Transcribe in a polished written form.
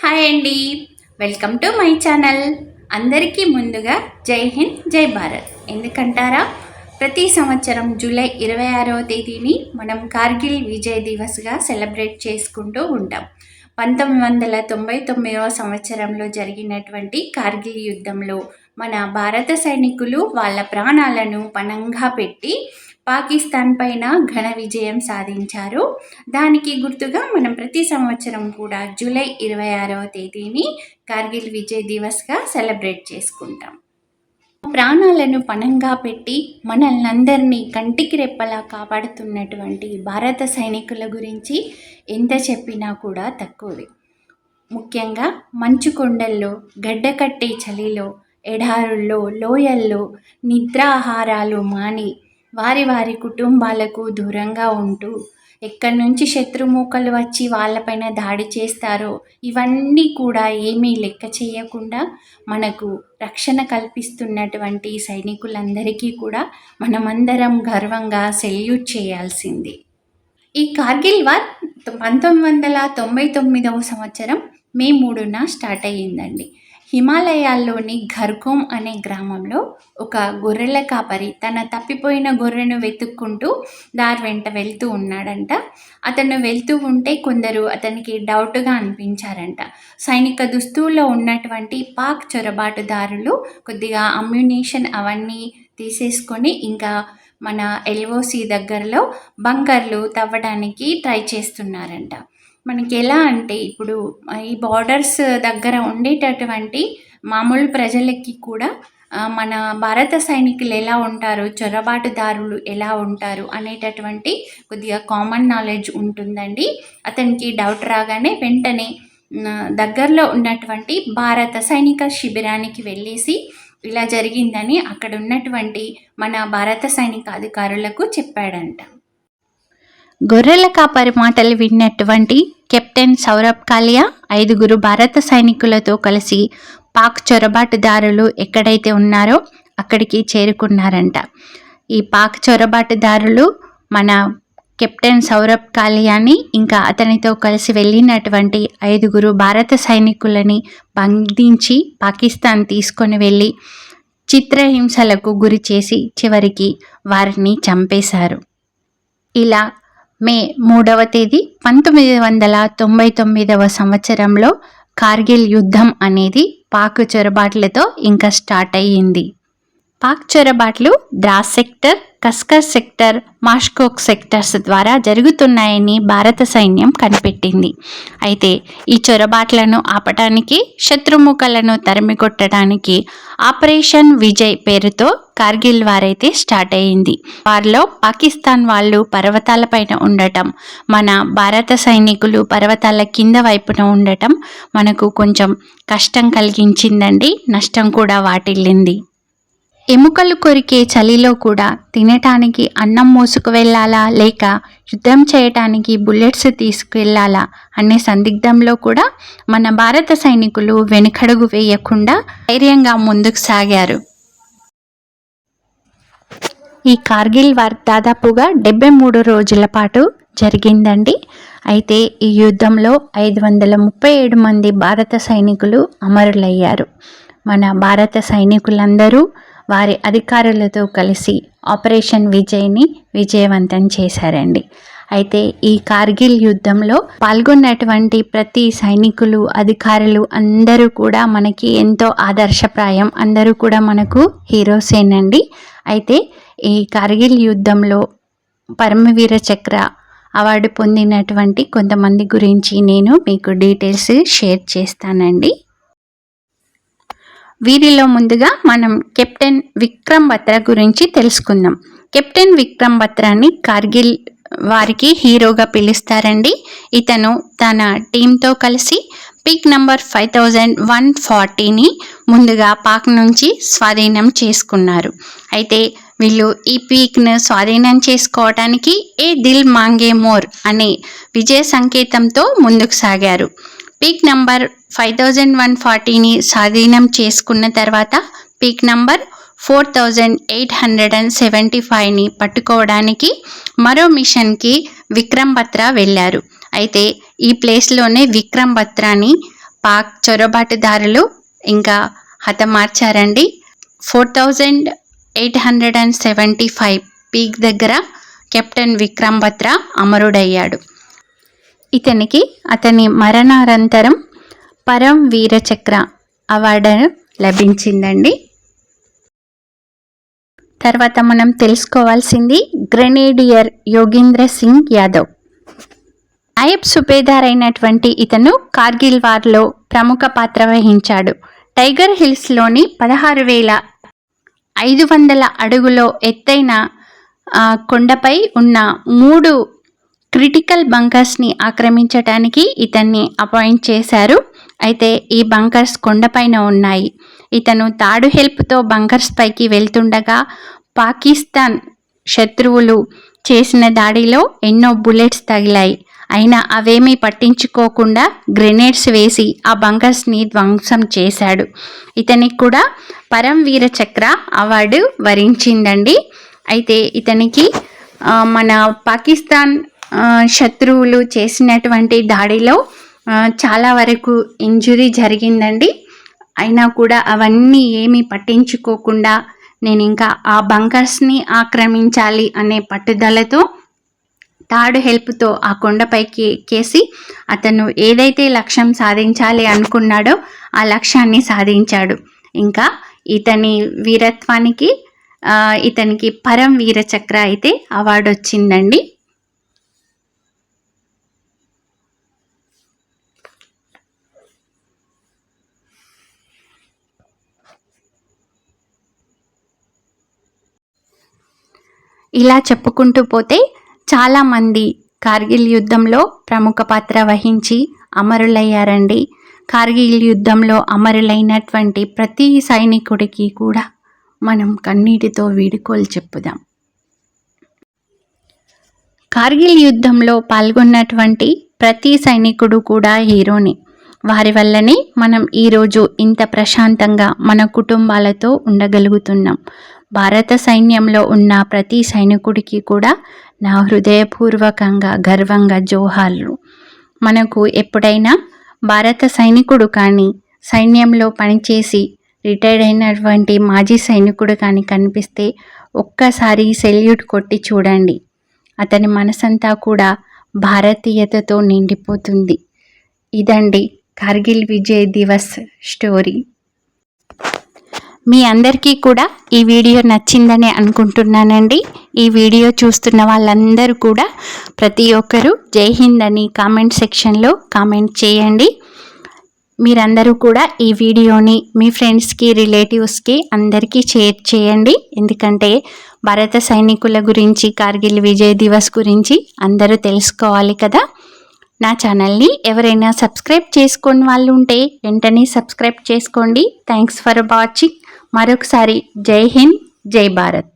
Hi అండి, welcome to my channel. అందరికీ ముందుగా జై హింద్, జై భారత్. ఎందుకంటారా, ప్రతి సంవత్సరం జూలై 26వ తేదీని మనం కార్గిల్ విజయ్ దివస్గా సెలబ్రేట్ చేసుకుంటూ ఉంటాం. 1999వ సంవత్సరంలో జరిగినటువంటి కార్గిల్ యుద్ధంలో మన భారత సైనికులు వాళ్ళ ప్రాణాలను పణంగా పెట్టి పాకిస్తాన్ పైన ఘన విజయం సాధించారు. దానికి గుర్తుగా మనం ప్రతి సంవత్సరం కూడా జూలై 26వ తేదీని కార్గిల్ విజయ్ దివస్గా సెలబ్రేట్ చేసుకుంటాం. ప్రాణాలను పణంగా పెట్టి మనల్నందరినీ కంటికి రెప్పలా కాపాడుతున్నటువంటి భారత సైనికుల గురించి ఎంత చెప్పినా కూడా తక్కువే. ముఖ్యంగా మంచు కొండల్లో, గడ్డకట్టే చలిలో, ఎడారుల్లో, లోయల్లో నిద్రాహారాలు మాని వారి వారి కుటుంబాలకు దూరంగా ఉంటూ ఎక్కడి నుంచి శత్రుమూకలు వచ్చి వాళ్ళపైన దాడి చేస్తారో ఇవన్నీ కూడా ఏమీ లెక్క చేయకుండా మనకు రక్షణ కల్పిస్తున్నటువంటి సైనికులందరికీ కూడా మనమందరం గర్వంగా సెల్యూట్ చేయాల్సింది. ఈ కార్గిల్ వార్ 1999వ సంవత్సరం మే 3న స్టార్ట్ అయ్యిందండి. హిమాలయాల్లోని ఘర్కోమ్ అనే గ్రామంలో ఒక గొర్రెల కాపరి తన తప్పిపోయిన గొర్రెను వెతుక్కుంటూ దారి వెంట వెళ్తూ ఉన్నాడంట. అతను వెళ్తూ ఉంటే కొందరు అతనికి డౌట్గా అనిపించారంట. సైనిక దుస్తుల్లో ఉన్నటువంటి పాక్ చొరబాటుదారులు కొద్దిగా అమ్యునేషన్ అవన్నీ తీసేసుకొని ఇంకా మన ఎల్ఓసి దగ్గరలో బంకర్లు తవ్వడానికి ట్రై చేస్తున్నారంట. మనకి ఎలా అంటే ఇప్పుడు ఈ బార్డర్స్ దగ్గర ఉండేటటువంటి మామూలు ప్రజలకి కూడా మన భారత సైనికులు ఎలా ఉంటారు, చొరబాటుదారులు ఎలా ఉంటారు అనేటటువంటి కొద్దిగా కామన్ నాలెడ్జ్ ఉంటుందండి. అతనికి డౌట్ రాగానే వెంటనే దగ్గరలో ఉన్నటువంటి భారత సైనిక శిబిరానికి వెళ్ళేసి ఇలా జరిగిందని అక్కడ ఉన్నటువంటి మన భారత సైనిక అధికారులకు చెప్పాడంట. గొర్రెల కాపరి మాటలు విన్నటువంటి కెప్టెన్ సౌరభ్ కాలియా 5 భారత సైనికులతో కలిసి పాక్ చొరబాటుదారులు ఎక్కడైతే ఉన్నారో అక్కడికి చేరుకున్నారంట. ఈ పాక్ చొరబాటుదారులు మన కెప్టెన్ సౌరభ్ కాలియాని ఇంకా అతనితో కలిసి వెళ్ళినటువంటి 5 భారత సైనికులని బంధించి పాకిస్తాన్ తీసుకొని వెళ్ళి చిత్రహింసలకు గురి చేసి చివరికి వారిని చంపేశారు. ఇలా మే 3వ తేదీ 1999వ సంవత్సరంలో కార్గిల్ యుద్ధం అనేది పాక్ చొరబాట్లతో ఇంకా స్టార్ట్ అయ్యింది. పాక్ చొరబాట్లు Dras sector, Kaksar sector, Mushkoh sectors ద్వారా జరుగుతున్నాయని భారత సైన్యం కనిపెట్టింది. అయితే ఈ చొరబాట్లను ఆపటానికి, శత్రుముఖలను తరిమికొట్టడానికి ఆపరేషన్ విజయ్ పేరుతో కార్గిల్ వారైతే స్టార్ట్ అయ్యింది. వారిలో పాకిస్తాన్ వాళ్ళు పర్వతాలపైన ఉండటం, మన భారత సైనికులు పర్వతాల కింద వైపున ఉండటం మనకు కొంచెం కష్టం కలిగించిందండి, నష్టం కూడా వాటిల్లింది. ఎముకలు కొరికే చలిలో కూడా తినటానికి అన్నం మోసుకు వెళ్ళాలా లేక యుద్ధం చేయటానికి బుల్లెట్స్ తీసుకువెళ్ళాలా అనే సందిగ్ధంలో కూడా మన భారత సైనికులు వెనుకడుగు వేయకుండా ధైర్యంగా ముందుకు సాగారు. ఈ కార్గిల్ వార్ దాదాపుగా 73 రోజుల పాటు జరిగిందండి. అయితే ఈ యుద్ధంలో 537 మంది భారత సైనికులు అమరులయ్యారు. మన భారత సైనికులందరూ వారి అధికారులతో కలిసి ఆపరేషన్ విజయ్ని విజయవంతం చేశారండి. అయితే ఈ కార్గిల్ యుద్ధంలో పాల్గొన్నటువంటి ప్రతి సైనికులు, అధికారులు అందరూ కూడా మనకి ఎంతో ఆదర్శప్రాయం, అందరూ కూడా మనకు హీరోసేనండి. అయితే ఈ కార్గిల్ యుద్ధంలో పరమవీర చక్ర అవార్డు పొందినటువంటి కొంతమంది గురించి నేను మీకు డీటెయిల్స్ షేర్ చేస్తానండి. వీరిలో ముందుగా మనం కెప్టెన్ విక్రమ్ బత్రా గురించి తెలుసుకుందాం. కెప్టెన్ విక్రమ్ బత్రాని కార్గిల్ వారికి హీరోగా పిలుస్తారండి. ఇతను తన టీంతో కలిసి పీక్ నంబర్ 5140ని ముందుగా పాక్ నుంచి స్వాధీనం చేసుకున్నారు. అయితే వీళ్ళు ఈ పీక్ను స్వాధీనం చేసుకోవడానికి ఏ దిల్ మాంగే మోర్ అనే విజయ సంకేతంతో ముందుకు సాగారు. పీక్ నంబర్ 5140ని స్వాధీనం చేసుకున్న తర్వాత పీక్ నంబర్ 4875ని పట్టుకోవడానికి మరో మిషన్కి విక్రమ్ బత్రా వెళ్ళారు. అయితే ఈ ప్లేస్లోనే విక్రమ్ బత్రాని పాక్ చొరబాటుదారులు ఇంకా హతమార్చారండి. 4875 పీక్ దగ్గర కెప్టెన్ విక్రమ్ బత్రా అమరుడయ్యాడు. ఇతనికి అతని మరణానంతరం పరం వీర చక్ర అవార్డు లభించిందండి. తర్వాత మనం తెలుసుకోవాల్సింది గ్రెనేడియర్ యోగేంద్ర సింగ్ యాదవ్. నాయబ్ సుబేదార్ అయినటువంటి ఇతను కార్గిల్ వార్లో ప్రముఖ పాత్ర వహించాడు. టైగర్ హిల్స్లోని 16,500 అడుగుల ఎత్తైన కొండపై ఉన్న 3 క్రిటికల్ బంకర్స్ని ఆక్రమించడానికి ఇతన్ని అపాయింట్ చేశారు. అయితే ఈ బంకర్స్ కొండపైన ఉన్నాయి. ఇతను తాడు హెల్ప్తో బంకర్స్ పైకి వెళ్తుండగా పాకిస్తాన్ శత్రువులు చేసిన దాడిలో ఎన్నో బుల్లెట్స్ తగిలాయి. అయినా అవేమీ పట్టించుకోకుండా గ్రెనేడ్స్ వేసి ఆ బంకర్స్ని ధ్వంసం చేశాడు. ఇతనికి కూడా పరం వీర చక్ర అవార్డు వరించిందండి. అయితే ఇతనికి మన పాకిస్తాన్ శత్రువులు చేసినటువంటి దాడిలో చాలా వరకు ఇంజురీ జరిగిందండి. అయినా కూడా అవన్నీ ఏమీ పట్టించుకోకుండా నేను ఇంకా ఆ బంకర్స్ని ఆక్రమించాలి అనే పట్టుదలతో తాడు హెల్ప్తో ఆ కొండపైకి ఎక్కేసి అతను ఏదైతే లక్ష్యం సాధించాలి అనుకున్నాడో ఆ లక్ష్యాన్ని సాధించాడు. ఇంకా ఇతని వీరత్వానికి ఇతనికి పరం వీర చక్ర అయితే అవార్డు వచ్చిందండి. ఇలా చెప్పుకుంటూ పోతే చాలామంది కార్గిల్ యుద్ధంలో ప్రముఖ పాత్ర వహించి అమరులయ్యారండి. కార్గిల్ యుద్ధంలో అమరులైనటువంటి ప్రతి సైనికుడికి కూడా మనం కన్నీటితో వీడ్కోలు చెప్పుదాం. కార్గిల్ యుద్ధంలో పాల్గొన్నటువంటి ప్రతి సైనికుడు కూడా హీరోని. వారి వల్లనే మనం ఈరోజు ఇంత ప్రశాంతంగా మన కుటుంబాలతో ఉండగలుగుతున్నాం. భారత సైన్యంలో ఉన్న ప్రతి సైనికుడికి కూడా నా హృదయపూర్వకంగా గర్వంగా జోహార్లు. మనకు ఎప్పుడైనా భారత సైనికుడు కానీ సైన్యంలో పనిచేసి రిటైర్డ్ అయినటువంటి మాజీ సైనికుడు కానీ కనిపిస్తే ఒక్కసారి సెల్యూట్ కొట్టి చూడండి. అతని మనసంతా కూడా భారతీయతతో నిండిపోతుంది. ఇదండి కార్గిల్ విజయ్ దివస్ స్టోరీ. మీ అందరికీ కూడా ఈ వీడియో నచ్చిందని అనుకుంటున్నానండి. ఈ వీడియో చూస్తున్న వాళ్ళందరూ కూడా ప్రతి ఒక్కరూ జై హింద్ అని కామెంట్ సెక్షన్లో కామెంట్ చేయండి. మీరందరూ కూడా ఈ వీడియోని మీ ఫ్రెండ్స్కి, రిలేటివ్స్కి అందరికీ షేర్ చేయండి. ఎందుకంటే భారత సైనికుల గురించి, కార్గిల్ విజయ్ దివస్ గురించి అందరూ తెలుసుకోవాలి కదా. నా ఛానల్ని ఎవరైనా సబ్స్క్రైబ్ చేసుకొని వాళ్ళు ఉంటే వెంటనే సబ్స్క్రైబ్ చేసుకోండి. Thanks for watching. మరొకసారి జై హింద్, జై భారత్.